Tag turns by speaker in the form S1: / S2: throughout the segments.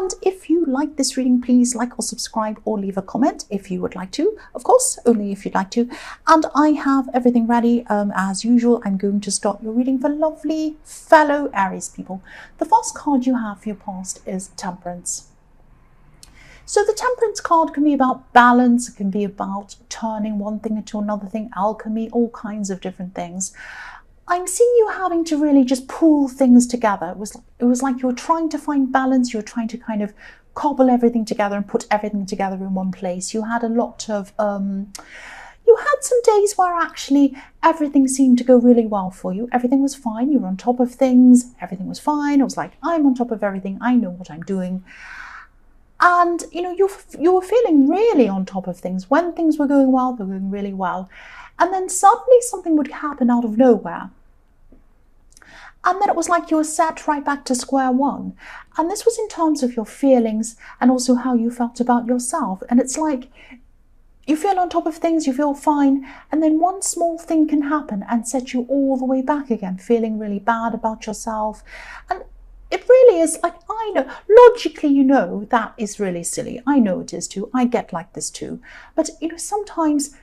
S1: And if you like this reading, please like or subscribe or leave a comment if you would like to. Of course, only if you'd like to. And I have everything ready. As usual, I'm going to start your reading for lovely fellow Aries people. The first card you have for your past is Temperance. So the Temperance card can be about balance, it can be about turning one thing into another thing, alchemy, all kinds of different things. I'm seeing you having to really just pull things together. It was like you were trying to find balance, you were trying to kind of cobble everything together and put everything together in one place. You had a lot of, you had some days where actually everything seemed to go really well for you. Everything was fine, you were on top of things, everything was fine. It was like, I'm on top of everything, I know what I'm doing. And, you know, you were feeling really on top of things. When things were going well, they were going really well. And then suddenly something would happen out of nowhere. And then it was like you were set right back to square one. And this was in terms of your feelings and also how you felt about yourself. And it's like you feel on top of things, you feel fine, and then one small thing can happen and set you all the way back again, feeling really bad about yourself. And it really is like, I know, logically, you know, that is really silly. I know it is too. I get like this too. But, you know, sometimes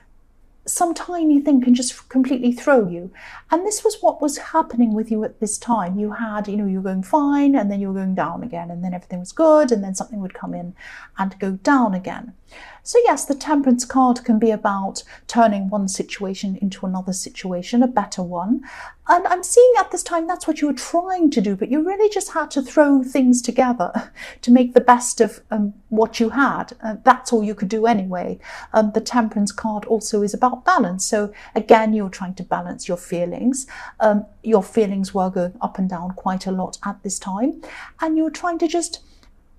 S1: some tiny thing can just completely throw you. And this was what was happening with you at this time. You had, you know, you were going fine and then you were going down again, and then everything was good and then something would come in and go down again. So yes, the Temperance card can be about turning one situation into another situation, a better one. And I'm seeing at this time that's what you were trying to do, but you really just had to throw things together to make the best of what you had. That's all you could do anyway. The Temperance card also is about balance. So again, you're trying to balance your feelings. Your feelings were going up and down quite a lot at this time, and you were trying to just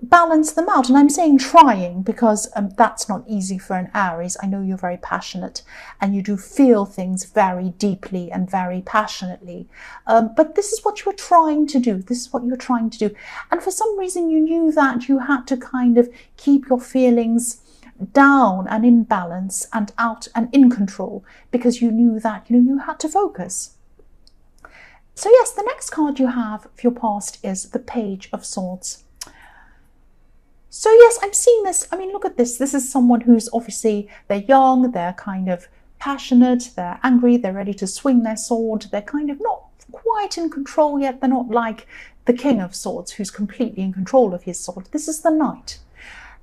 S1: balance them out. And I'm saying trying because that's not easy for an Aries. I know you're very passionate and you do feel things very deeply and very passionately. But this is what you were trying to do. This is what you were trying to do. And for some reason you knew that you had to kind of keep your feelings down and in balance and out and in control, because you knew that, you know, you had to focus. So yes, the next card you have for your past is the Page of Swords. So yes, I'm seeing this. I mean, look at this. This is someone who's obviously, they're young, they're kind of passionate, they're angry, they're ready to swing their sword. They're kind of not quite in control yet. They're not like the King of Swords who's completely in control of his sword. This is the Knight.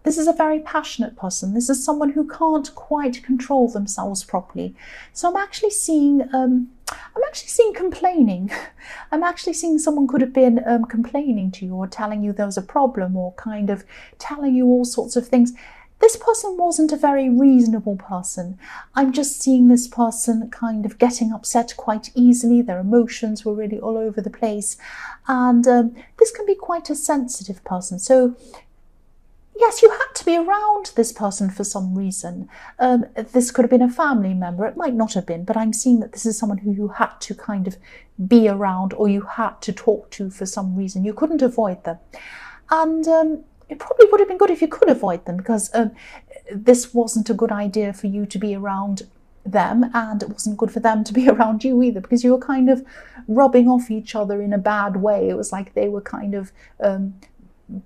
S1: This is a very passionate person. This is someone who can't quite control themselves properly. So I'm actually seeing complaining. I'm actually seeing someone could have been complaining to you or telling you there was a problem or kind of telling you all sorts of things. This person wasn't a very reasonable person. I'm just seeing this person kind of getting upset quite easily. Their emotions were really all over the place. And this can be quite a sensitive person. So yes, you had to be around this person for some reason. This could have been a family member. It might not have been, but I'm seeing that this is someone who you had to kind of be around or you had to talk to for some reason. You couldn't avoid them. And it probably would have been good if you could avoid them, because this wasn't a good idea for you to be around them, and it wasn't good for them to be around you either, because you were kind of rubbing off each other in a bad way. It was like they were kind of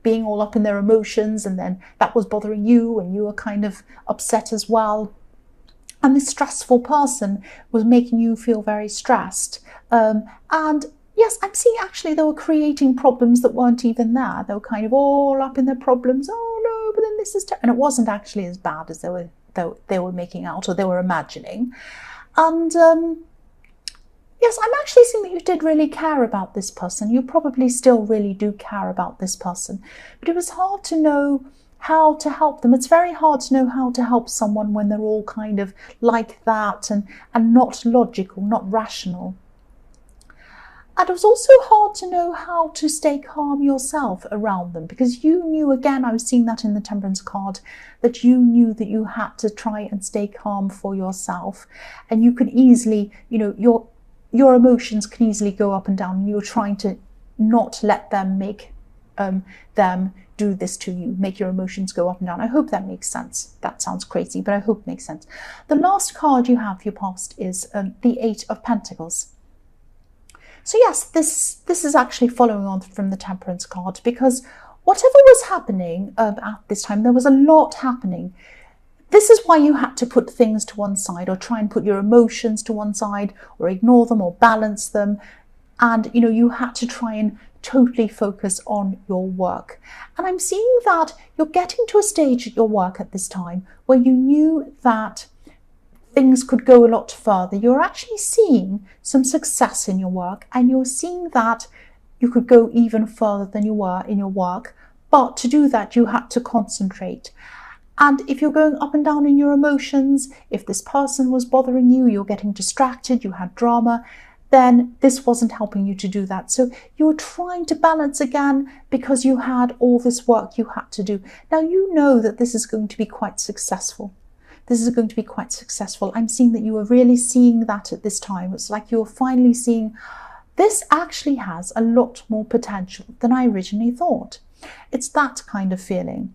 S1: being all up in their emotions, and then that was bothering you and you were kind of upset as well. And this stressful person was making you feel very stressed. And yes, I'm seeing actually they were creating problems that weren't even there. They were kind of all up in their problems. Oh no, but then this is and it wasn't actually as bad as they were making out or they were imagining. And yes, I'm actually seeing that you did really care about this person. You probably still really do care about this person. But it was hard to know how to help them. It's very hard to know how to help someone when they're all kind of like that and not logical, not rational. And it was also hard to know how to stay calm yourself around them, because you knew, again, I was seeing that in the Temperance card, that you knew that you had to try and stay calm for yourself. And you could easily, you know, your emotions can easily go up and down, and you're trying to not let them make them do this to you, make your emotions go up and down. I hope that makes sense. That sounds crazy, but I hope it makes sense. The last card you have for your past is the 8 of Pentacles. So yes, this is actually following on from the Temperance card, because whatever was happening at this time, there was a lot happening. This is why you had to put things to one side, or try and put your emotions to one side, or ignore them, or balance them. And, you know, you had to try and totally focus on your work. And I'm seeing that you're getting to a stage at your work at this time where you knew that things could go a lot further. You're actually seeing some success in your work, and you're seeing that you could go even further than you were in your work. But to do that, you had to concentrate. And if you're going up and down in your emotions, if this person was bothering you, you're getting distracted, you had drama, then this wasn't helping you to do that. So you were trying to balance again because you had all this work you had to do. Now you know that this is going to be quite successful. This is going to be quite successful. I'm seeing that you were really seeing that at this time. It's like you're finally seeing this actually has a lot more potential than I originally thought. It's that kind of feeling.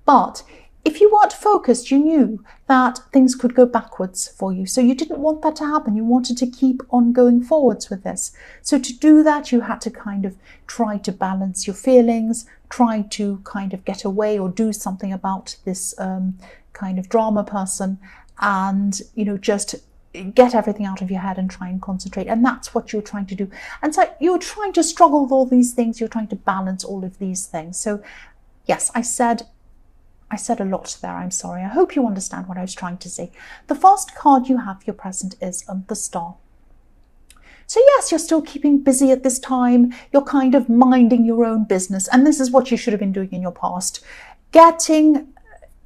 S1: But if you weren't focused, you knew that things could go backwards for you. So you didn't want that to happen. You wanted to keep on going forwards with this. So to do that, you had to kind of try to balance your feelings, try to kind of get away or do something about this kind of drama person, and, you know, just get everything out of your head and try and concentrate. And that's what you're trying to do. And so you're trying to struggle with all these things. You're trying to balance all of these things. So yes, I said a lot there. I'm sorry. I hope you understand what I was trying to say. The first card you have for your present is the Star. So yes, you're still keeping busy at this time. You're kind of minding your own business. And this is what you should have been doing in your past.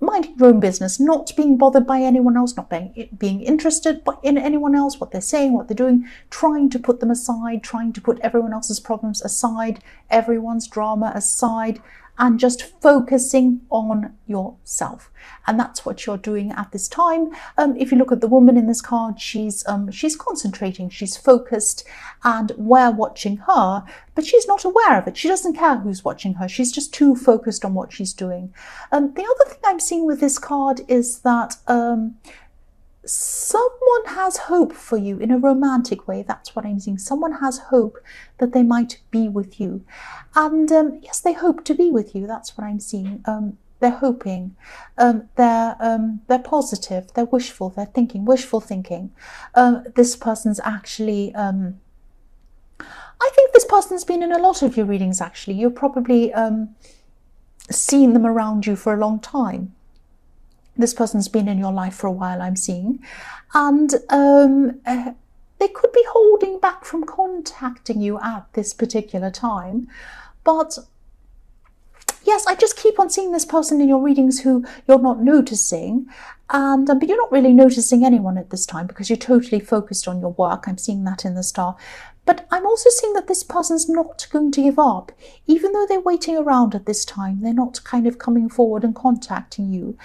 S1: Minding your own business, not being bothered by anyone else, not being interested in anyone else, what they're saying, what they're doing, trying to put them aside, trying to put everyone else's problems aside, everyone's drama aside, and just focusing on yourself. And that's what you're doing at this time. If you look at the woman in this card, she's concentrating, she's focused, and we're watching her, but she's not aware of it. She doesn't care who's watching her. She's just too focused on what she's doing. The other thing I'm seeing with this card is that someone has hope for you in a romantic way. That's what I'm seeing. Someone has hope that they might be with you. And yes, they hope to be with you. That's what I'm seeing. They're hoping. They're positive. They're wishful. They're thinking. Wishful thinking. This person's actually... I think this person's been in a lot of your readings, actually. You've probably seen them around you for a long time. This person's been in your life for a while, I'm seeing. And they could be holding back from contacting you at this particular time. But yes, I just keep on seeing this person in your readings who you're not noticing. And but you're not really noticing anyone at this time because you're totally focused on your work. I'm seeing that in the Star. But I'm also seeing that this person's not going to give up. Even though they're waiting around at this time, they're not kind of coming forward and contacting you.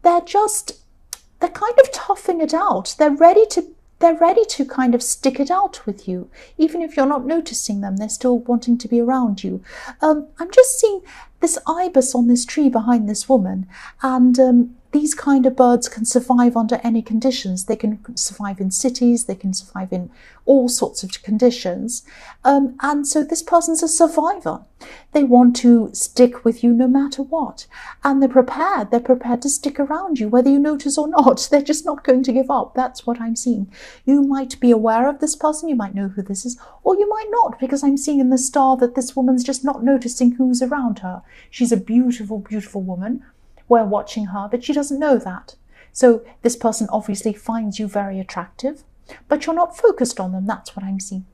S1: They're kind of toughing it out. They're ready to kind of stick it out with you. Even if you're not noticing them, they're still wanting to be around you. I'm just seeing this ibis on this tree behind this woman, and these kind of birds can survive under any conditions. They can survive in cities, they can survive in all sorts of conditions. And so this person's a survivor. They want to stick with you no matter what. And they're prepared to stick around you, whether you notice or not. They're just not going to give up. That's what I'm seeing. You might be aware of this person, you might know who this is, or you might not, because I'm seeing in the Star that this woman's just not noticing who's around her. She's a beautiful, beautiful woman. We're watching her, but she doesn't know that. So this person obviously finds you very attractive, but you're not focused on them. That's what I'm seeing.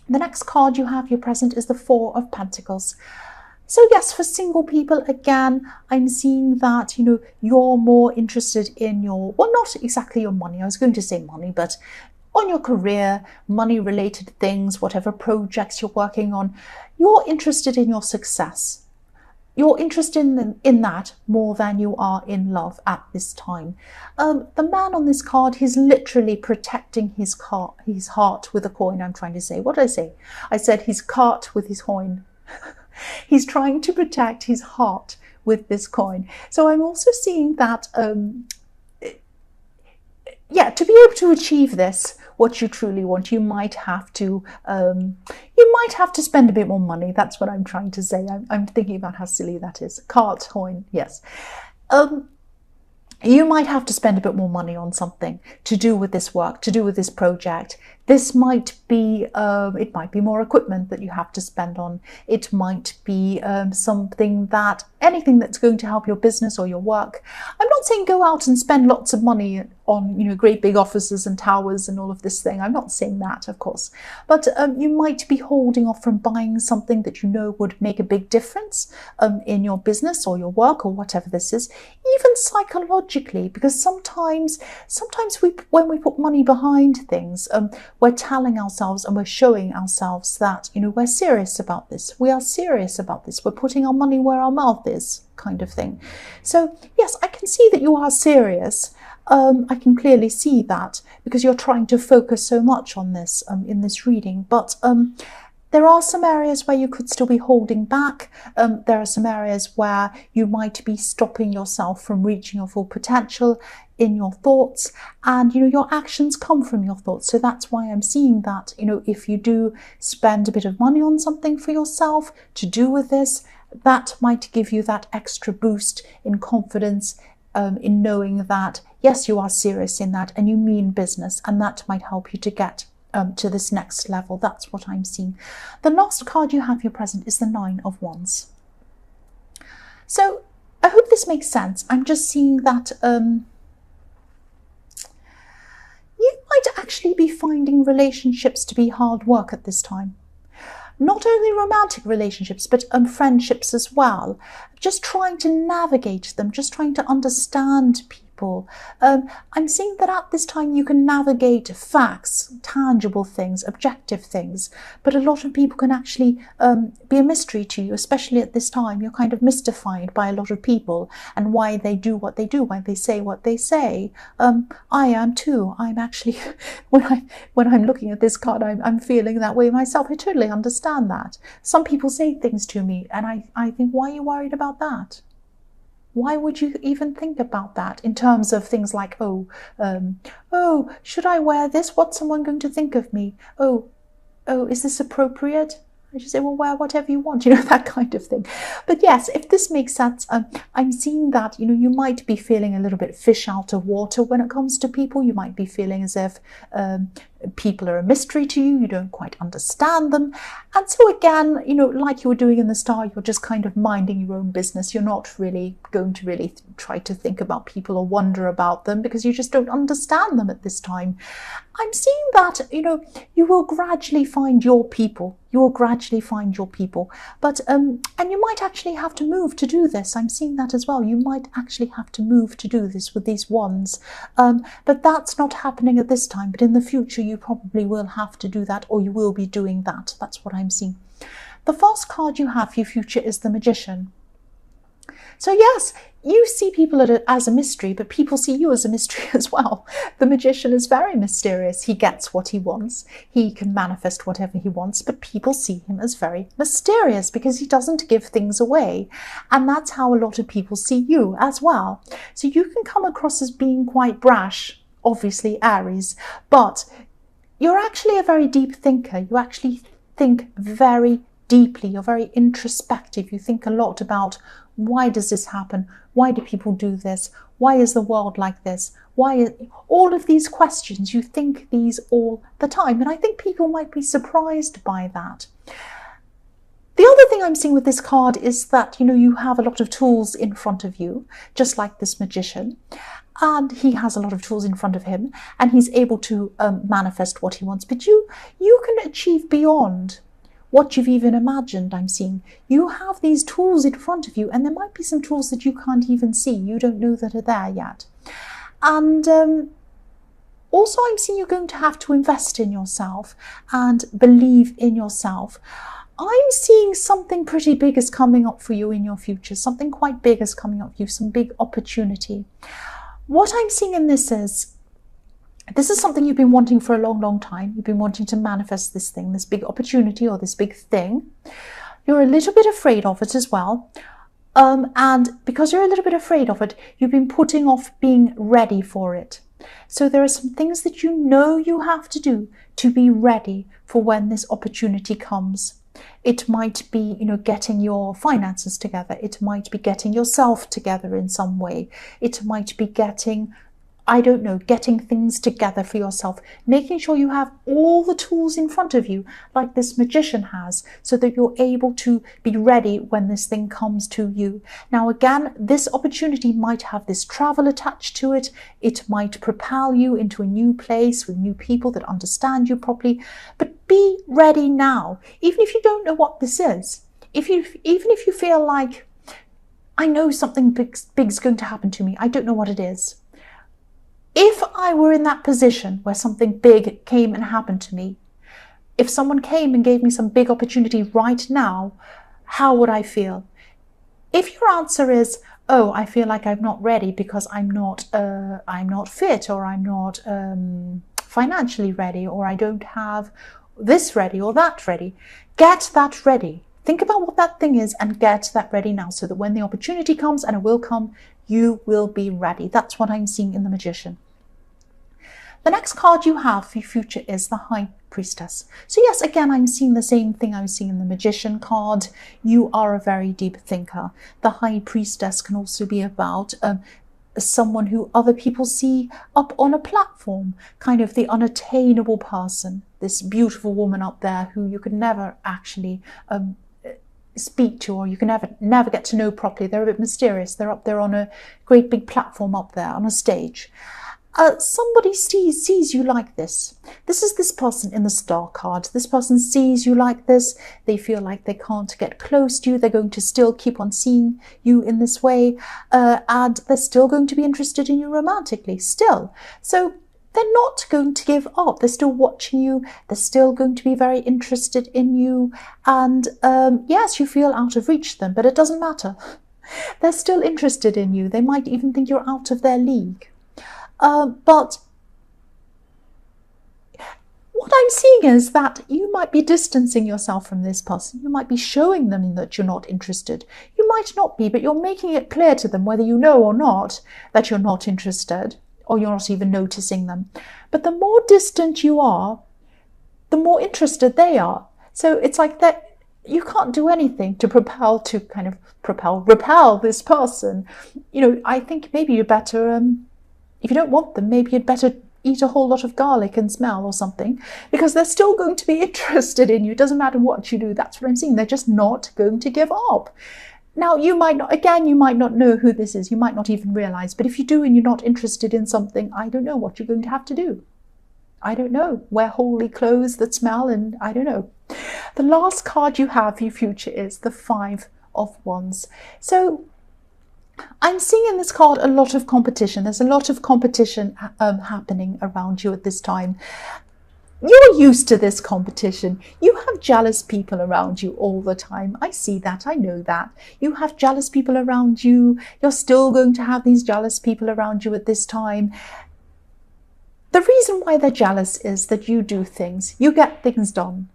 S1: The next card you have, your present, is the Four of Pentacles. So yes, for single people, again, I'm seeing that, you know, you're more interested in your, well, not exactly your money. I was going to say money, but on your career, money-related things, whatever projects you're working on, you're interested in your success. You're interested in that more than you are in love at this time. The man on this card, he's literally protecting his heart with a coin, I'm trying to say. What did I say? I said his cart with his coin. He's trying to protect his heart with this coin. So I'm also seeing that, yeah, to be able to achieve this what you truly want, you might have to spend a bit more money. That's what I'm trying to say. I'm thinking about how silly that is. Cart, coin, yes. You might have to spend a bit more money on something to do with this work, to do with this project. This might be, it might be more equipment that you have to spend on. It might be anything that's going to help your business or your work. I'm not saying go out and spend lots of money on, great big offices and towers and all of this thing. I'm not saying that, of course. But you might be holding off from buying something that you know would make a big difference in your business or your work or whatever this is, even psychologically, because sometimes when we put money behind things, we're telling ourselves and we're showing ourselves that, we're serious about this. We are serious about this. We're putting our money where our mouth is, kind of thing. So yes, I can see that you are serious. I can clearly see that because you're trying to focus so much on this in this reading. But there are some areas where you could still be holding back. There are some areas where you might be stopping yourself from reaching your full potential in your thoughts, and your actions come from your thoughts. So that's why I'm seeing that, if you do spend a bit of money on something for yourself to do with this, that might give you that extra boost in confidence, in knowing that yes, you are serious in that and you mean business, and that might help you to get to this next level. That's what I'm seeing. The last card you have here present is the 9 of Wands. So I hope this makes sense. I'm just seeing that you might actually be finding relationships to be hard work at this time. Not only romantic relationships, but friendships as well. Just trying to navigate them, just trying to understand people. I'm seeing that at this time you can navigate facts, tangible things, objective things, but a lot of people can actually be a mystery to you, especially at this time. You're kind of mystified by a lot of people and why they do what they do, why they say what they say. I am too. I'm actually, when I'm looking at this card, I'm feeling that way myself. I totally understand that. Some people say things to me and I think, why are you worried about that? Why would you even think about that in terms of things like, oh, should I wear this? What's someone going to think of me? Oh, is this appropriate? I just say, well, wear whatever you want, that kind of thing. But yes, if this makes sense, I'm seeing that, you might be feeling a little bit fish out of water when it comes to people. You might be feeling as if people are a mystery to you. You don't quite understand them. And so again, like you were doing in the start, you're just kind of minding your own business. You're not really going to really try to think about people or wonder about them because you just don't understand them at this time. I'm seeing that, you will gradually find your people. You will gradually find your people. But, and you might actually have to move to do this. I'm seeing that as well. You might actually have to move to do this with these wands. But that's not happening at this time. But in the future, you probably will have to do that, or you will be doing that. That's what I'm seeing. The first card you have for your future is the Magician. So yes, you see people as a mystery, but people see you as a mystery as well. The Magician is very mysterious. He gets what he wants. He can manifest whatever he wants, but people see him as very mysterious because he doesn't give things away. And that's how a lot of people see you as well. So you can come across as being quite brash, obviously Aries, but you're actually a very deep thinker. You actually think very deeply. You're very introspective. You think a lot about, why does this happen? Why do people do this? Why is the world like this? All of these questions, you think these all the time. And I think people might be surprised by that. The other thing I'm seeing with this card is that, you have a lot of tools in front of you, just like this Magician. And he has a lot of tools in front of him and he's able to manifest what he wants. But you can achieve beyond what you've even imagined. I'm seeing you have these tools in front of you, and there might be some tools that you can't even see. You don't know that are there yet. And also I'm seeing you're going to have to invest in yourself and believe in yourself. I'm seeing something pretty big is coming up for you in your future. Something quite big is coming up for you, some big opportunity. What I'm seeing in this is something you've been wanting for a long, long time. You've been wanting to manifest this thing, this big opportunity or this big thing. You're a little bit afraid of it as well. And because you're a little bit afraid of it, you've been putting off being ready for it. So there are some things that you know you have to do to be ready for when this opportunity comes. It might be, getting your finances together. It might be getting yourself together in some way. It might be getting, I don't know, getting things together for yourself, making sure you have all the tools in front of you, like this magician has, so that you're able to be ready when this thing comes to you. Now, again, this opportunity might have this travel attached to it. It might propel you into a new place with new people that understand you properly. But be ready now, even if you don't know what this is. Even if you feel like, I know something big's going to happen to me, I don't know what it is. If I were in that position where something big came and happened to me, if someone came and gave me some big opportunity right now, how would I feel? If your answer is, oh, I feel like I'm not ready because I'm not fit, or I'm not financially ready, or I don't have this ready or that ready, get that ready. Think about what that thing is and get that ready now, so that when the opportunity comes, and it will come, you will be ready. That's what I'm seeing in the Magician. The next card you have for your future is the High Priestess. So yes, again, I'm seeing the same thing I was seeing in the Magician card. You are a very deep thinker. The High Priestess can also be about someone who other people see up on a platform, kind of the unattainable person, this beautiful woman up there who you could never actually speak to, or you can never get to know properly. They're a bit mysterious. They're up there on a great big platform up there on a stage. Somebody sees you like this. This is this person in the Star card. This person sees you like this. They feel like they can't get close to you. They're going to still keep on seeing you in this way, and they're still going to be interested in you romantically still. So they're not going to give up. They're still watching you. They're still going to be very interested in you. And yes, you feel out of reach to them, but it doesn't matter. They're still interested in you. They might even think you're out of their league. But what I'm seeing is that you might be distancing yourself from this person. You might be showing them that you're not interested. You might not be, but you're making it clear to them, whether you know or not, that you're not interested, or you're not even noticing them. But the more distant you are, the more interested they are. So it's like that you can't do anything to repel this person. I think maybe you better, if you don't want them, maybe you'd better eat a whole lot of garlic and smell or something, because they're still going to be interested in you. It doesn't matter what you do. That's what I'm seeing. They're just not going to give up. Now, you might not know who this is. You might not even realize. But if you do and you're not interested in something, I don't know what you're going to have to do. I don't know. Wear holy clothes that smell, and I don't know. The last card you have for your future is the Five of Wands. So I'm seeing in this card a lot of competition. There's a lot of competition happening around you at this time. You're used to this competition. You have jealous people around you all the time. I see that. I know that. You have jealous people around you. You're still going to have these jealous people around you at this time. The reason why they're jealous is that you do things. You get things done.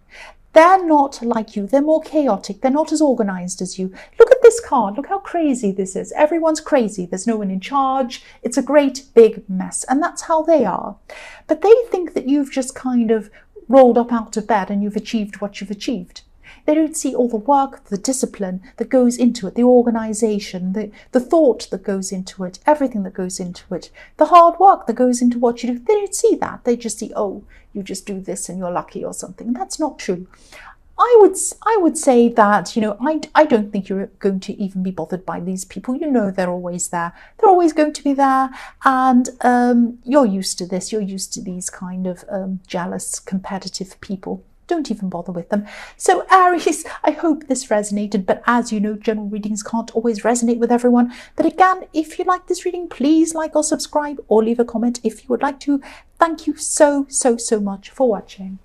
S1: They're not like you. They're more chaotic. They're not as organized as you. Look at this card. Look how crazy this is. Everyone's crazy. There's no one in charge. It's a great big mess. And that's how they are. But they think that you've just kind of rolled up out of bed and you've achieved what you've achieved. They don't see all the work, the discipline that goes into it, the organization, the thought that goes into it, everything that goes into it, the hard work that goes into what you do. They don't see that. They just see, oh, you just do this and you're lucky or something. And that's not true. I would say that, I don't think you're going to even be bothered by these people. They're always there. They're always going to be there. And you're used to this. You're used to these kind of jealous, competitive people. Don't even bother with them. So Aries, I hope this resonated, but as you know, general readings can't always resonate with everyone. But again, if you like this reading, please like or subscribe or leave a comment if you would like to. Thank you so much for watching.